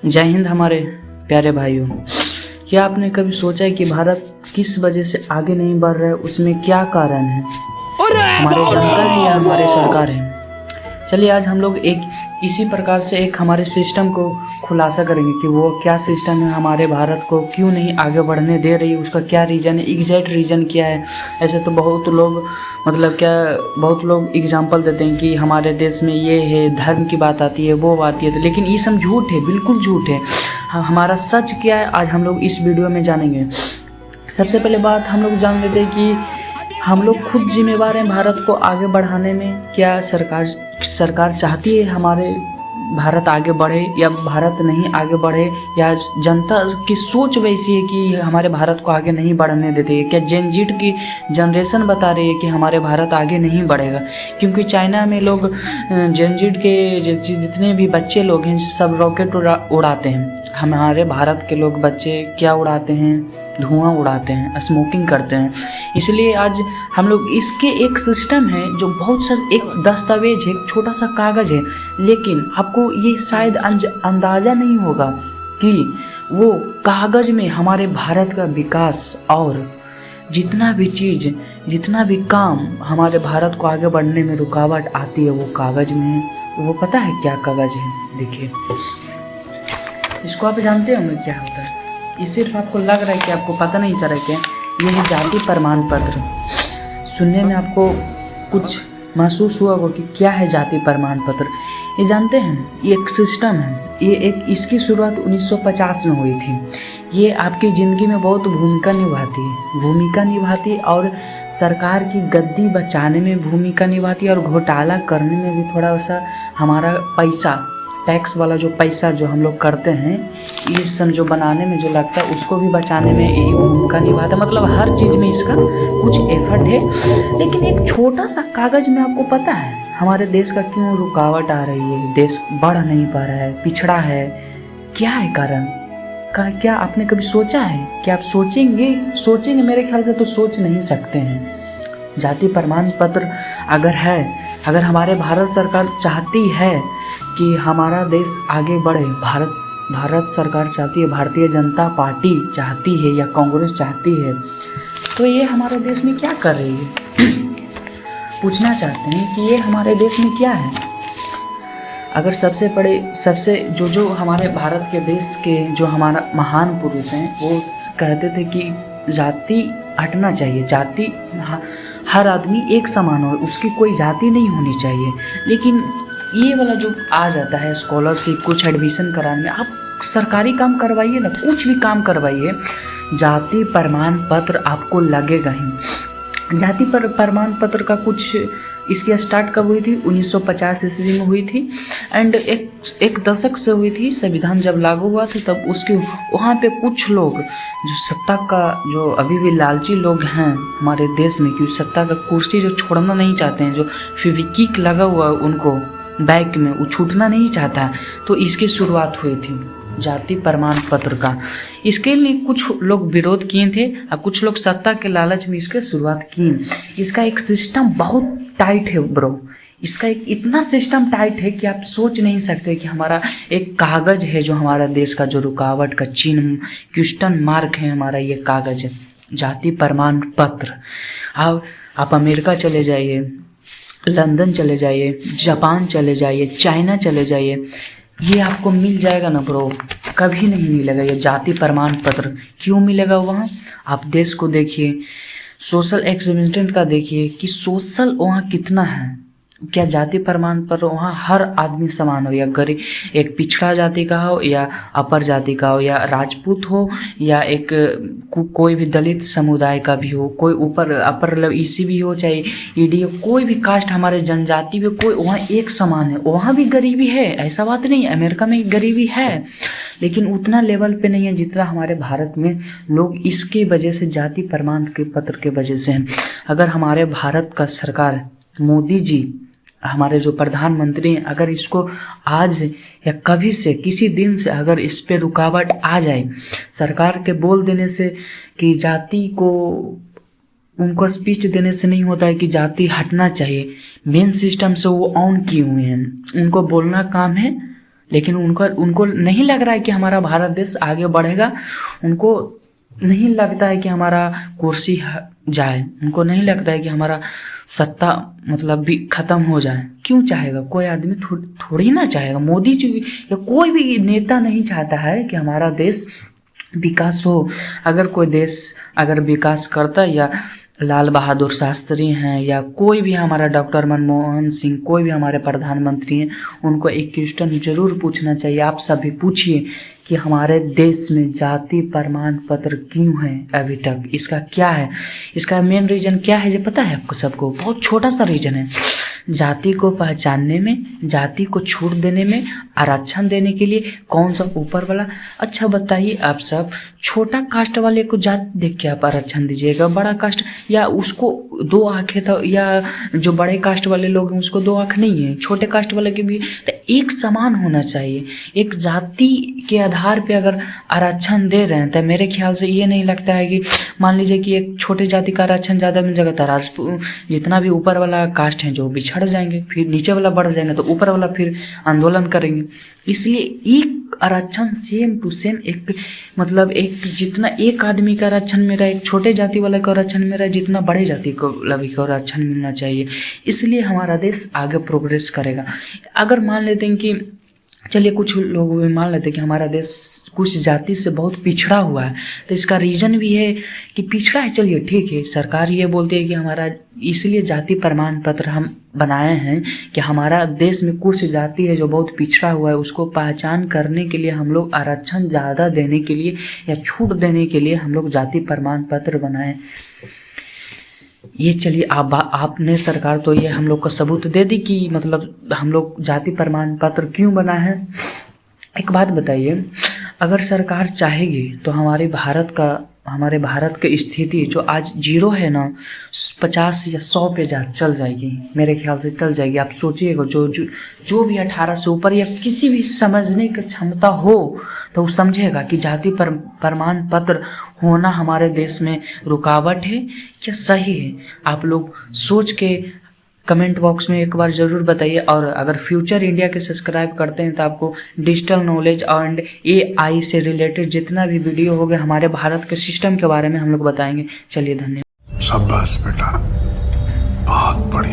जय हिंद हमारे प्यारे भाइयों। क्या आपने कभी सोचा है कि भारत किस वजह से आगे नहीं बढ़ रहा है? उसमें क्या कारण है? हमारे जनता है या हमारे सरकार है? चलिए आज हम लोग एक इसी प्रकार से एक हमारे सिस्टम को खुलासा करेंगे कि वो क्या सिस्टम है, हमारे भारत को क्यों नहीं आगे बढ़ने दे रही है, उसका क्या रीज़न है, एग्जैक्ट रीज़न क्या है। ऐसे तो बहुत लोग बहुत लोग एग्जांपल देते हैं कि हमारे देश में ये है, धर्म की बात आती है, वो आती है, लेकिन ये सब झूठ है, बिल्कुल झूठ है। हमारा सच क्या है आज हम लोग इस वीडियो में जानेंगे। सबसे पहले बात हम लोग जान लेते हैं कि हम लोग खुद जिम्मेवार हैं भारत को आगे बढ़ाने में। क्या सरकार चाहती है हमारे भारत आगे बढ़े या भारत नहीं आगे बढ़े, या जनता की सोच वैसी है कि हमारे भारत को आगे नहीं बढ़ने देते है? क्या जेन जीट की जनरेशन बता रही है कि हमारे भारत आगे नहीं बढ़ेगा? क्योंकि चाइना में लोग जेन जीट के जितने भी बच्चे लोग हैं सब रॉकेट उड़ाते हैं। हमारे भारत के लोग बच्चे क्या उड़ाते हैं? धुआं उड़ाते हैं, स्मोकिंग करते हैं। इसलिए आज हम लोग इसके एक सिस्टम है जो बहुत सा एक दस्तावेज है, एक छोटा सा कागज़ है, लेकिन आपको ये शायद अंदाज़ा नहीं होगा कि वो कागज़ में हमारे भारत का विकास और जितना भी चीज़, जितना भी काम हमारे भारत को आगे बढ़ने में रुकावट आती है वो कागज़ में है। वो पता है क्या कागज़ है? देखिए, इसको आप जानते होंगे क्या होता है। ये सिर्फ आपको लग रहा है कि आपको पता नहीं चल रहा है क्या? ये है जाति प्रमाण पत्र। सुनने में आपको कुछ महसूस हुआ होगा कि क्या है जाति प्रमाण पत्र। ये जानते हैं, ये एक सिस्टम है। इसकी शुरुआत 1950 में हुई थी। ये आपकी ज़िंदगी में बहुत भूमिका निभाती है और सरकार की गद्दी बचाने में भूमिका निभाती है, और घोटाला करने में भी थोड़ा सा हमारा पैसा, टैक्स वाला जो पैसा जो हम लोग करते हैं, ये सब जो बनाने में जो लगता है उसको भी बचाने में ये भूमिका निभाता है। मतलब हर चीज़ में इसका कुछ एफर्ट है। लेकिन एक छोटा सा कागज़ में आपको पता है हमारे देश का क्यों रुकावट आ रही है? देश बढ़ नहीं पा रहा है, पिछड़ा है। क्या है कारण का? क्या आपने कभी सोचा है? क्या आप सोचेंगे? मेरे ख्याल से तो सोच नहीं सकते हैं। जाति प्रमाण पत्र अगर हमारे भारत सरकार चाहती है कि हमारा देश आगे बढ़े, भारत सरकार चाहती है, भारतीय जनता पार्टी चाहती है या कांग्रेस चाहती है, तो ये हमारे देश में क्या कर रही है? पूछना चाहते हैं कि ये हमारे देश में क्या है? अगर सबसे जो हमारे भारत के देश के जो हमारा महान पुरुष हैं वो कहते थे कि जाति हटना चाहिए, जाति हर आदमी एक समान हो, उसकी कोई जाति नहीं होनी चाहिए। लेकिन ये वाला जो आ जाता है स्कॉलरशिप, कुछ एडमिशन कराने में, आप सरकारी काम करवाइए ना, कुछ भी काम करवाइए, जाति प्रमाण पत्र आपको लगेगा ही। जाति प्रमाण पत्र का कुछ इसकी स्टार्ट कब हुई थी? 1950 ईस्वी में हुई थी, एंड एक दशक से हुई थी। संविधान जब लागू हुआ था तब उसके वहाँ पे कुछ लोग जो सत्ता का जो अभी भी लालची लोग हैं हमारे देश में, क्योंकि सत्ता का कुर्सी जो छोड़ना नहीं चाहते हैं, जो फेविक्विक लगा हुआ उनको बैक में, वो छूटना नहीं चाहता, तो इसकी शुरुआत हुई थी जाति प्रमाण पत्र का। इसके लिए कुछ लोग विरोध किए थे और कुछ लोग सत्ता के लालच में इसकी शुरुआत की। इसका एक सिस्टम बहुत टाइट है ब्रो। इसका एक इतना सिस्टम टाइट है कि आप सोच नहीं सकते कि हमारा एक कागज़ है जो हमारा देश का जो रुकावट का चिन्ह, क्वेश्चन मार्क है हमारा ये कागज़ है, जाति प्रमाण पत्र। आप अमेरिका चले जाइए, लंदन चले जाइए, जापान चले जाइए, चाइना चले जाइए, ये आपको मिल जाएगा ना ब्रो? कभी नहीं मिलेगा ये जाति प्रमाण पत्र। क्यों मिलेगा वहाँ? आप देश को देखिए, सोशल एक्सपेरिमेंट का देखिए कि सोशल वहाँ कितना है। क्या जाति प्रमाण पत्र वहाँ हर आदमी समान हो, या गरीब, एक पिछड़ा जाति का हो या अपर जाति का हो, या राजपूत हो, या एक कोई भी दलित समुदाय का भी हो, कोई ऊपर अपर इसी भी हो, चाहे ईडी हो, कोई भी कास्ट हमारे जनजाति में, कोई वहाँ एक समान है। वहाँ भी गरीबी है, ऐसा बात नहीं है, अमेरिका में गरीबी है, लेकिन उतना लेवल पे नहीं है जितना हमारे भारत में लोग इसके वजह से, जाति प्रमाण के पत्र के वजह से हैं। अगर हमारे भारत का सरकार, मोदी जी हमारे जो प्रधानमंत्री हैं, अगर इसको आज या कभी से किसी दिन से अगर इस पे रुकावट आ जाए, सरकार के बोल देने से कि जाति को, उनको स्पीच देने से नहीं होता है कि जाति हटना चाहिए, मेन सिस्टम से वो ऑन किए हुए हैं, उनको बोलना काम है लेकिन उनको नहीं लग रहा है कि हमारा भारत देश आगे बढ़ेगा। उनको नहीं लगता है कि हमारा कुर्सी जाए, उनको नहीं लगता है कि हमारा सत्ता मतलब भी ख़त्म हो जाए। क्यों चाहेगा? कोई आदमी थोड़ी ना चाहेगा। मोदी जी या कोई भी नेता नहीं चाहता है कि हमारा देश विकास हो। अगर कोई देश अगर विकास करता, या लाल बहादुर शास्त्री हैं या कोई भी हमारा डॉक्टर मनमोहन सिंह, कोई भी हमारे प्रधानमंत्री हैं, उनको एक क्वेश्चन जरूर पूछना चाहिए। आप सभी पूछिए कि हमारे देश में जाति प्रमाण पत्र क्यों है अभी तक? इसका क्या है? इसका मेन रीज़न क्या है ये पता है आपको सबको? बहुत छोटा सा रीज़न है। जाति को पहचानने में, जाति को छूट देने में, आरक्षण देने के लिए कौन सा ऊपर वाला? अच्छा बताइए आप सब, छोटा कास्ट वाले को जाति देख के आप आरक्षण दीजिएगा, बड़ा कास्ट या उसको 2 आँखें तो, या जो बड़े कास्ट वाले लोग हैं उसको 2 आँख नहीं है, छोटे कास्ट वाले के भी तो एक समान होना चाहिए। एक जाति के आधार पे अगर आरक्षण दे रहे हैं तो मेरे ख्याल से ये नहीं लगता है कि मान लीजिए कि एक छोटे जाति का आरक्षण ज़्यादा मिल जाएगा तो राजपूत जितना भी ऊपर वाला कास्ट है जो बिछड़ जाएंगे, फिर नीचे वाला बढ़ जाएंगे तो ऊपर वाला फिर आंदोलन करेंगे। इसलिए एक आरक्षण सेम टू सेम, एक मतलब एक जितना एक आदमी का आरक्षण मिल रहा है, एक छोटे जाति वाले का आरक्षण मिल रहा है, जितना बड़े जाति को लभी का आरक्षण मिलना चाहिए। इसलिए हमारा देश आगे प्रोग्रेस करेगा। अगर मान लेते हैं कि चलिए कुछ लोग मान लेते हैं कि हमारा देश कुछ जाति से बहुत पिछड़ा हुआ है, तो इसका रीज़न भी है कि पिछड़ा है। चलिए ठीक है, सरकार ये बोलती है कि हमारा इसलिए जाति प्रमाण पत्र हम बनाए हैं कि हमारा देश में कुछ जाति है जो बहुत पिछड़ा हुआ है, उसको पहचान करने के लिए हम लोग आरक्षण ज़्यादा देने के लिए या छूट देने के लिए हम लोग जाति प्रमाण पत्र बनाए। ये चलिए आपने सरकार तो ये हम लोग को सबूत दे दी कि मतलब हम लोग जाति प्रमाण पत्र क्यों बना है। एक बात बताइए, अगर सरकार चाहेगी तो हमारे भारत की स्थिति जो आज 0 है ना, 50 या 100 पे चल जाएगी। मेरे ख्याल से चल जाएगी। आप सोचिएगा, जो भी 18 से ऊपर या किसी भी समझने की क्षमता हो तो वो समझेगा कि जाति प्रमाण पत्र होना हमारे देश में रुकावट है या सही है। आप लोग सोच के कमेंट बॉक्स में एक बार ज़रूर बताइए। और अगर फ्यूचर इंडिया के सब्सक्राइब करते हैं तो आपको डिजिटल नॉलेज एंड AI से रिलेटेड जितना भी वीडियो होगा हमारे भारत के सिस्टम के बारे में हम लोग बताएंगे। चलिए धन्यवाद। शाबाश बेटा, बहुत बढ़िया।